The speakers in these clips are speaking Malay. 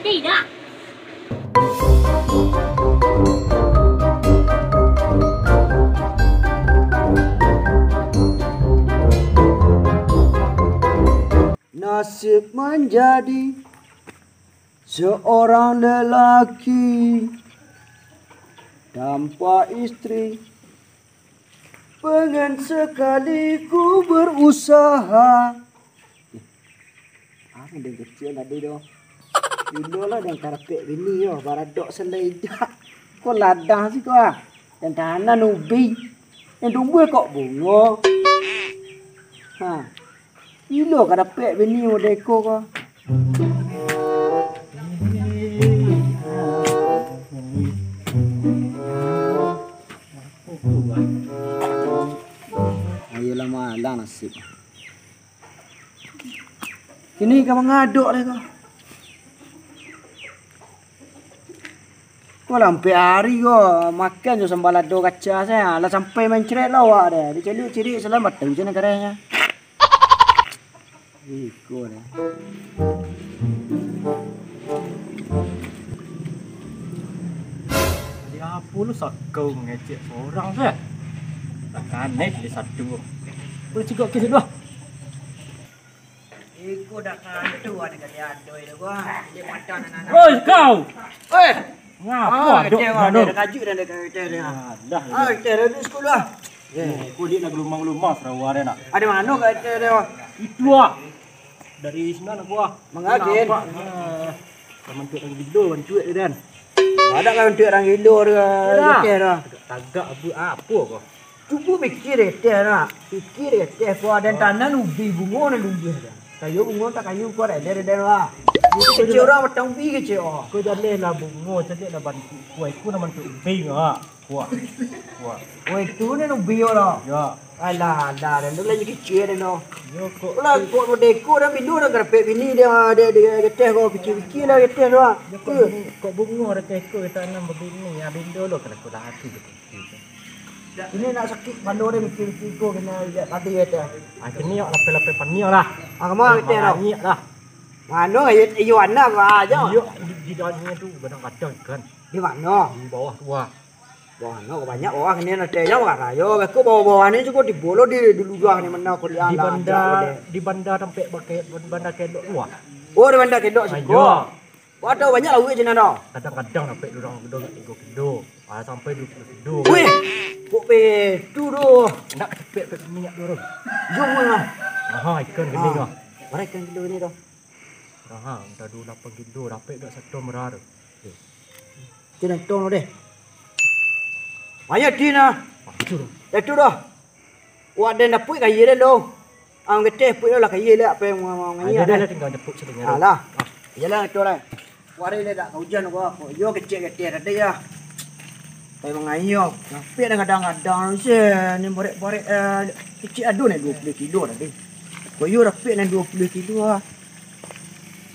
Tidak. Nasib menjadi seorang lelaki tanpa istri, pengen sekali ku berusaha. Apa dia kecil tadi tu? Dulu lah yang karpet bini yo, baradok seledak. Kau ladang sih kau ah. Yang tanah nubi, yang tumbuh kok bunga. Ha, ilo karpet bini mo deko kau. Ayolah malang nasib. Kini kau mengaduk deh kau. Kau sampai hari kau makan je sambal lado kaca saya. Lah sampai mencret lawak deh. Diceli-celi selamat tu je negaranya. Iko deh. Apa lu sakau mengecek seorang tu? Takkan naik di satu. Bercakap ke sini. Iko dah kandu ada kali adoi tu gua. Dia madan anak-anak. Oi kau. Oi. Ngapa duk ada kajuk dan ada kereta dia. Dah. Kereta dia sekolah. Aku dia nak gelumang-gelumang Sarawak dia nak. Ada mana kereta dia? Itu ah. Dari sana aku ah. Mengadin. Kamu tu orang video bancuit dia dan. Ada kan untuk orang gilo dia. Kereta dia. Tagak apa kau? Cuba fikir kereta dia. Fikir kereta kau dan tanah ubi bunga dan ubi dia. Kayu bunga tak kayu kau ada lah. Kecil orang macam ubi kecil. Kau jalan lah bunga jadi lah bantu. Kuai ku nama tu ubi ah. Kuah. Oh itu ni ubi orang. Ya. Alah, dan tu lagi kecil dia no. Yo kau. Lah kau deko dah bilu dah kerapet bini dia kereta kau fikir lah kereta dia. Kau bunga dah teko kita tanam begini ya bindo lo kena kau dah hati betul. Ini nak sakit bandor dia mikir-mikir kau kena lihat tadi kereta. Ah kini awak lapel-lapel paniak lah. Kemana kereta dah? Paniak lah. Mana ayo anak kau aja. Yo di dalamnya tu kadang-kadang ikan. Di mana? Di bawah tu ah. Wah, no banyak orang ni nak tanya orang ayo. Aku bawa-bawa ni juga di bolo di lugah ni mana kau lihat di bandar sampai pakai bandar kedok luar. Oh, di bandar kedok juga. Wah, ada banyak lah je nana. Kadang-kadang sampai orang kedok 3 kilo. Ah sampai 20 kilo. Weh, kok tu doh. Nak cepet minyak dulu. Jom lah. Aha, ikan gede kah? Berapa ikan kilo ni doh? Aha, dah 8 kilo, dapat dak satu merah tu. Jangan tong deh. Banyak di na. Itu dah. Wah, dan dapur kaya dah lo. Ang kete pun lah kaya lah apa yang ngani ada. Ada tinggal dapur setengah. Alah. Yalah itu lah. Wari le dak hujan gua. Yo kecil-kecil ada ya. Kai mengayo. Tapi kadang-kadang se ni borek-borek kecil adu ni 20 kilo tadi. Koyo dapat ni 20 kilo ah.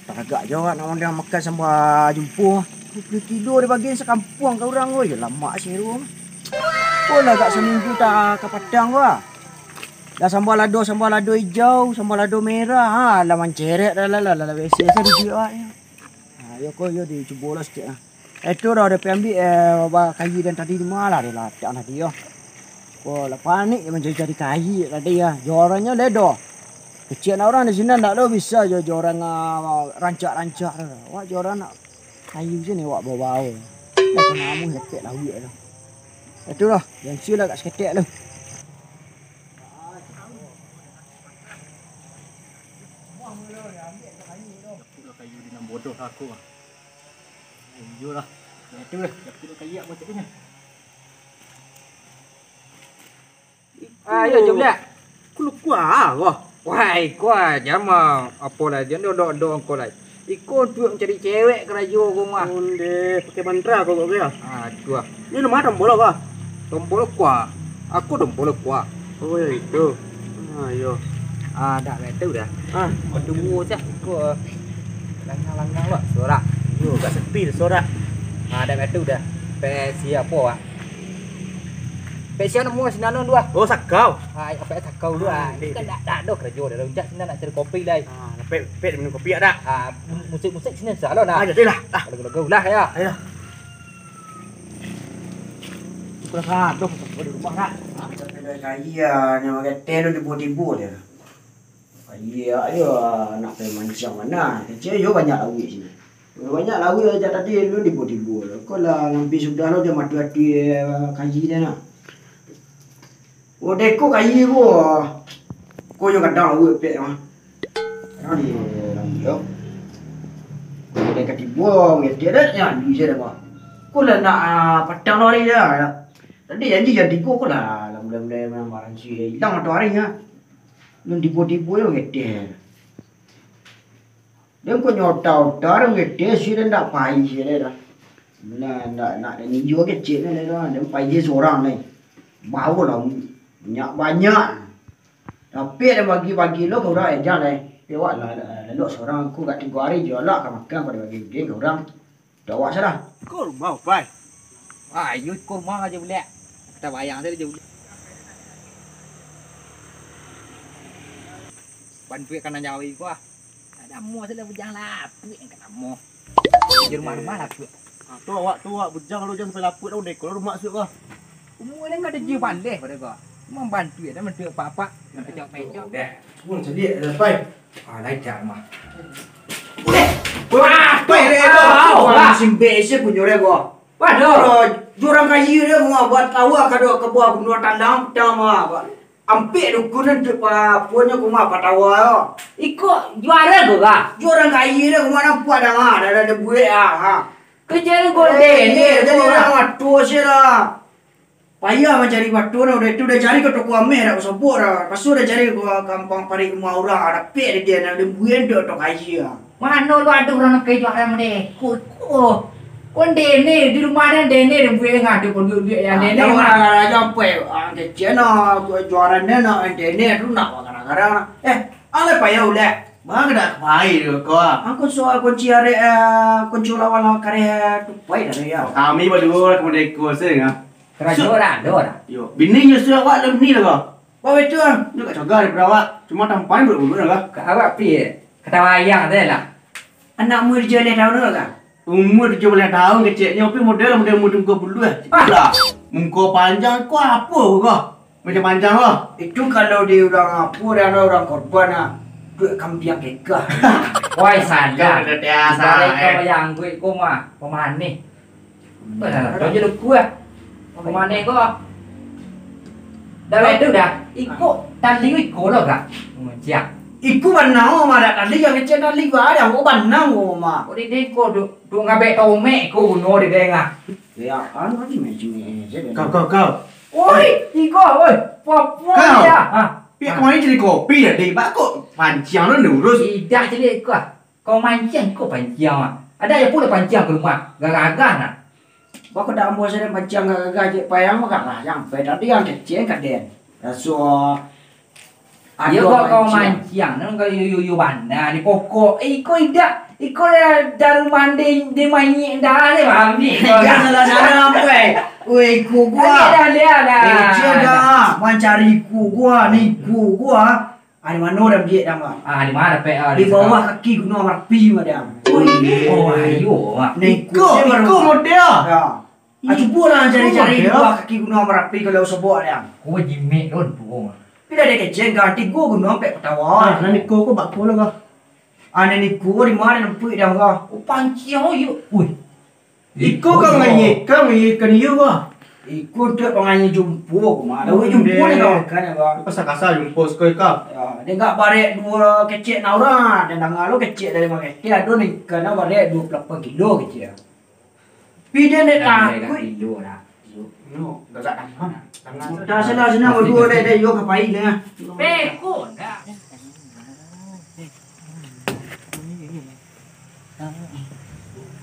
Tak agak jawab nak orang makan sampai jumpa. 20 kilo dia bagi sekampung ke orang oi. Lama seru. Oh lah agak seminggu tak ke Padang gua. Dah sambal lado hijau, sambal lado merah. Ha, lah menceret dah lah biasa dia ah. Ha, yo di cuba lah sikit ah. Itu dah ada ambil kayu dan tadi di mana dia lah tak tadi yo. Oh, lah panik menjadi kayu tadi ya. Jorannya ledo. Kecil orang di sini tak ada bisa joran rancak-rancak. Wah, joran nak kayu sini wak bau-bau. Dah kena amu hekek lah wik dah. Itulah yang sila kat seketek tu. Kayu di nam bodoh aku ah. Iyalah. Itu lah, dapat kayu macam ni. Ayo jom dah. Ku kuah kau. Wahai kuah jama apa lah dia dok kau lah. Ikut tu cari cewek kerajo kau mah. Onde pakai mantra kau ke? Aduh. Ni nama tombol kau. Tombol kuah. Aku tombol kuah. Oh ya itu. Ayo. Dah betul dah. Tunggu je. Aku langgang lah sorak. Yo kat sepi sorak. Dah betul dah. Pe siapa ah? Spesial nak mua sinanon dua. Oh sakau. Hai, apa tak kau dua. Kan dak dah kerja dah rujak sini nak cari kopi lai. Pet minum kopi dah. Musik sini salah nah. Jadilah. Dah. Lagu-lagu lah ya. Ayo. Kurang aduh, di rumah nak. Ada kaya ni makan teh tu tiba-tiba dia. Kaya ayo nak pergi manusia mana? Kecil yo banyak lawik sini. Banyak lawik aja tadi lu tiba-tiba. Kau lah lampi sudah lo dia mati hati kaji dia nak. Oh deko kaji ko. Ko yo kadang lawik pek mah. Nah di lampi yo. Dia ketiba ngeti dah yang di sana mah. Ko lah nak patang lori dah. Tadi janji jadi ko lah lam-lam barang si hilang atau hari nya. Lu tiba-tiba yo ngeti. Dia ko nyota-nyota orang ngeti si dia ndak pai si dia dah. Nak ni juga kecil ni dah. Dia pai dia seorang ni. Bau lah banyak. Tapi dia bagi-bagi lo kau dah aja ni. Dia buat lah lalu seorang aku kat 3 hari jual lah kan makan pada bagi dia kau orang. Dah buat salah. Kau mau pai. Ah, you kau mah aja boleh. Kita bayang saja boleh. Bantu kan nyawi gua. Ada mua saja bujang lah. Puik kan mua. Di rumah-rumah lah puik. Tu awak bujang lu jangan sampai laput dah dek. Kalau rumah siuk kau. Umur ni ada je pandai pada gua. Memang bantu ya, bantu apa-apa. Nak pecok-pecok. Dah. Semua jadi dah pai. Lain jar mah. Wah, pai dia tu. Orang simpe isi punya dia gua. Waduh. Jurang kayu dia gua buat tawa kado ke buah gunung tandang pertama. Ampe dukunan tu punya gua patawa yo. Ikut juara gua. Jurang kayu dia gua nampak dah ada buih ha. Kerja gua ni Jadi orang tu sila. Payah mencari waktu dah itu dah cari ke toko ameh dah sebut dah. Pasu dah cari ke kampung Parik rumah orang ada pek dia nak buih dah tok kayu. Mana lu ada orang nak kerja orang ni? Kau dene di rumah dan dene dan buat ngadu pun dia yang dene orang jampai kecil nak jualan dia nak dene tu nak kadang-kadang. Ale payah ulah. Bang dah pai dia kau. Aku soal kunci are kunci lawan karya tu pai dah ya. Kami berdua kemudian kau sering ah. kerja orang, orang. Yo, bini je sudah awak dalam ni lah kau. Apa betul? Dia kat jaga daripada awak. Cuma tampan berdua lah kau. Awak pi kata wayang dah lah. Anak mu dia le tahun ke? Umur 17 tahun kecilnya tapi model muka bulu lah. Muka panjang kau apa kau? Macam panjang kau. Itu kalau dia orang apa dan orang korban duit kampiang kekah. Woi sadar. Kau dah tiasa. Kau wayang gue kau mah pemain ni. Benar. Kau jadi gua. Pemain ni kau. Dah itu dah. Ikut tali ikut lo kak. Macam. Iku banang mah dah tadi yang kecil tadi gua ada gua banang gua mah. Kau di kau tu ngabe tau mek kau bunuh di dengar. Ya, anu ni macam ni. Kau. Oi, iko oi. Papua ya. Ha. Pihak kemarin jadi kopi ya, di kok panjang lu lurus. Tidak jadi kau. Kau mancing kau panjang ah. Ada yang pula panjang ke rumah. Gagagan ah. Gua dah ambil saya panjang gagah je payang mah lah yang tadi yang kecil kaden. So Dia kau mancing, nang kau yu banda di pokok. Kau tidak. Kau dari mandi di main dah ni mami. Jangan salah apa. Wei ku gua. Dah. Kecil dah. Mencari ku gua, ni ku gua. Ada mana dah dia dah mah. Di mana pe? Di bawah kaki gunung Merapi mah dah. Oh ayo. Ni Kau model. Ya. Cuba lah cari-cari bawah kaki gunung Merapi kalau sebut dia. Kau jimek don tu. Bila dia kecil ganti gua gunung pek petawa. Nanti kau bak kau lah kau. Ane ni gua di mana nampak dah kau. Pancing you. Ui. Ikut kau ngayi you kau. Ikut tu penganyi jumpa aku mah. Dah jumpa ni kau kan kau. Pasal kasar jumpa sekali kau. Ya, dia enggak barek dua kecil naura dan dangal lo kecil dari mana. Dia ada ni kena barek 28 kilo kecil. Pide ni tak. Kilo dah. No, dah tak mana. Dah sana berdua dah yo ke pai dah. Pekon dah.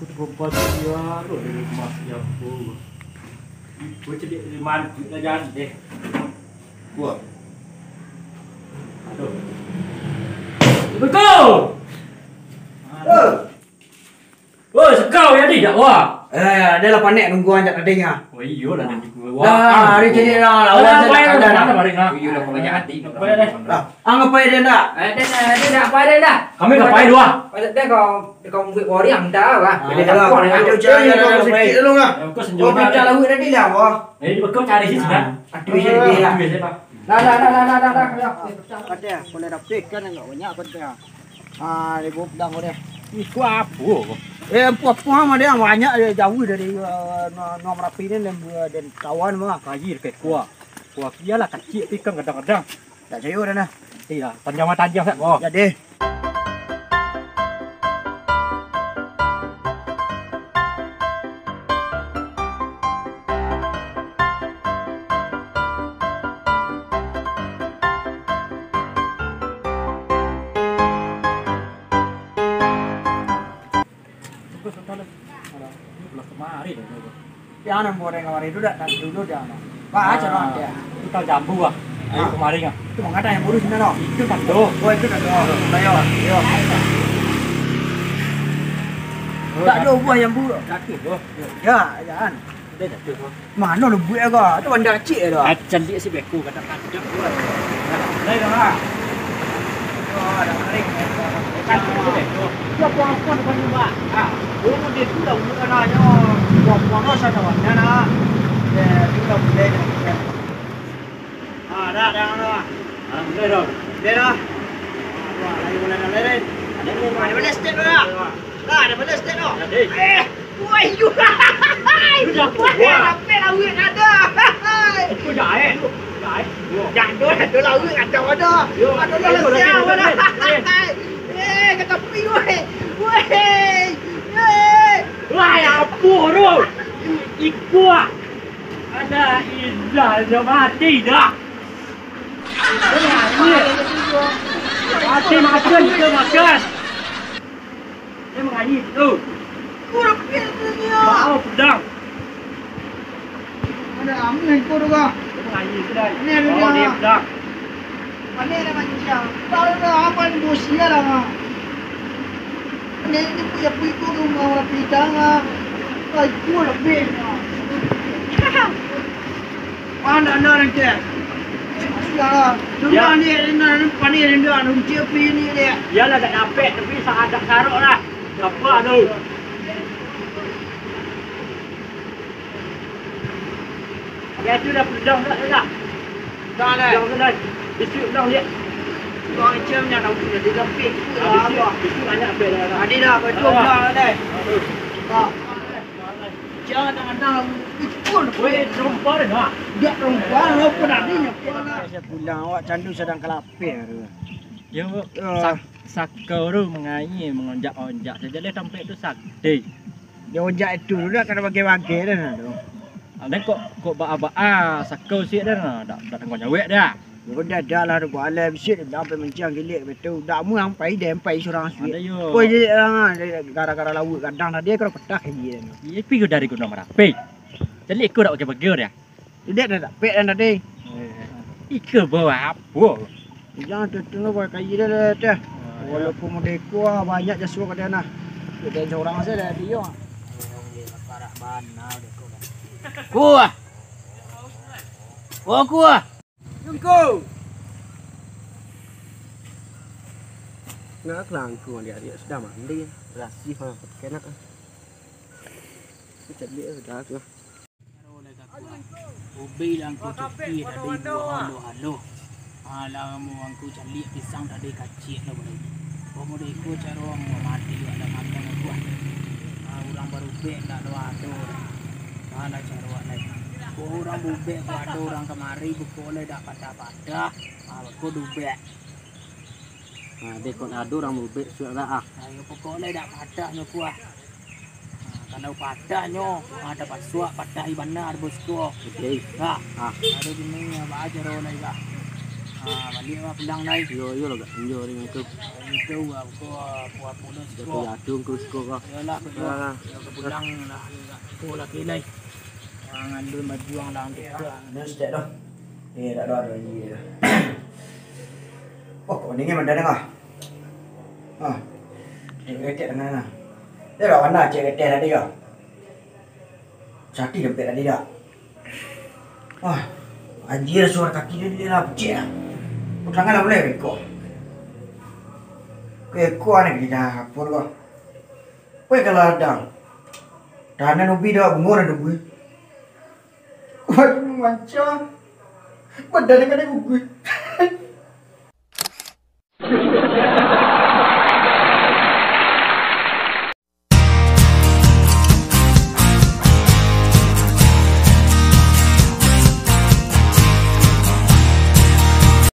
Perempuan dia tu di rumah siapa. Gua jadi liman kita jangan deh. Gua. Aduh. Betul. Woi, sekau ya ni dak wah. Dia lah pandai nunggu anjak adanya. Oh iya lah dan juga. Dah, dia jadi lah. Lawan saya tak ada. Iya lah kau banyak hati. Anggap aja dia tak. Dia nak apa dia dah? Kami ngapain dua? Dia kau buat wari yang dah lah. Dia dah. Ada ujian kau sikit dulu ngah. Kau Kau senjata. pintar lagu tadi lah. Wah. Kau cari sih sudah. Aduh, dia lah. Dah. Ada, boleh dapat kan enggak banyak kau dia. Dia bopdang kau dia. Itu apa? Puas-puas mah dia banyak dia jauh dari nomor api ni dan kawan mah. Kaji dekat kuah. Kuah kia lah kecil tapi kan kadang-kadang. Tak sayur dah nah. Iya, tanjang tak kau. Jadi. Kemari dah. Yang nak goreng kemarin itu dah dulu dah. Pak aja nak dia. Kita jambu ah. Ayo kemarin ah. Itu mengada yang burus ni no. Itu tak do. Oh itu dah do. Ayo. Tak ada buah yang buruk. Sakit tu. Ya, jangan. Dia tak tu. Mana lu buat agak? Tu benda kecil dah. Acan dia si beku kadang-kadang. Đây dah. Oh, dah kering. Siapa apa depan rumah? Dulu dia tu dah buat anaknya. Buang-buang rasa kawan. Nah. Dia tu boleh dah. Dah dah. Đây rồi. Đây dah. Wah, lagi boleh dah leh. Ada boleh step dah. Ada boleh step dah. Woi, you. Sampai lah wih ada. Aku jahit. Jangan tu lah wih ada ada. Ada lah siapa dah. Kata pi woi. Wah, apa tu? Iku ada izah dah mati dah. Mati makan ke makan. Dia mengaji tu. Kurang pil ni. Bawa pedang. Ada amin kau tu kah? Dia mengaji sudah. Ni ada Bawa dia pedang. Mana ada macam? Tahu dah apa yang bosia lah. Ini punya piku tu mau pitang ah. Ai ku lebih. Mana nanti? Ya, rumah ni nak pani ni dah nak uji api ni dia. Yalah tak dapat tapi ada sarok lah. Apa tu? Ya sudah pedang tak? Dah dah. Pedang dah. Isu pedang dia. Kau macam nak tahu dia di api. Isu banyak apa dah. Ada dah betul dah dah. Tak. Jangan kadang-kadang ikut. Weh, rumpah dah. Dia perempuan apa dah ni? Saya pulang awak candu sedang kelapir. Ya, sakau tu mengonjak-onjak. Saja dia sampai tu sakti. Dia onjak itu dah kena bagi-bagi dah tu. Ada kok ba-ba sakau siap dah. Dak tengok nyawek dah. Dia dah lah buat alam bisik dia sampai mencang gilik betul. Dak mu sampai dia sampai seorang Ada sikit. yo. Koi jadi orang gara-gara laut kadang dia kalau petak aja. Ye pi dari guna merapi. Jadi ikut dak bagi dia. Dia dah tak pek dah tadi. Ikut bawa apa? Jangan tengok buat kaji dia dah. Walaupun modeko banyak jasuh ke dia nah. Dia seorang saja dah dia. Parak banau dia kau. Kuah. Oh kuah. Jungko. Nak langku dia sudah mandi. Rasih ha kenak. Jadi dah tu. Ubi lang ko tuki tadi buah halo. Alam mo ang ko cali pisang tadi kacil na boleh. Pemuda ikut cara orang mati ada makan aku. Orang baru be tak ada. Mana cara orang lain. Orang bube ada orang kemari boleh dak pada-pada. Aku dube. Dia kon ada orang bubek sudah ah. Ayo pokoknya dak pada nyoku ah. Kalau padanya ada pasuak pada ibana bosku. Okey. Ha. Ada gini apa aja ro lai ga. Balik mah pedang lai. Yo lo gak yo dengan tu. Itu aku buat mulut Dia ko. jatuh ke sko kau. Yalah betul. Ke pedang lah. Ko lagi lai. Jangan dulu berjuang dalam itu. Dia step dah. Tak ada lagi. Oh, ni mana dah Cek ketek dengan mana? Dia dah mana cek ketek tadi kau? Sakit dempet tadi dah. Wah, anjir suara kaki dia lah pecik lah. Tangan lah boleh kau. Kau aneh kita pun kau. Kau kalau ada. Tanah nubi dah bunga dah gue. Wah, macam. Badan dia kena gue.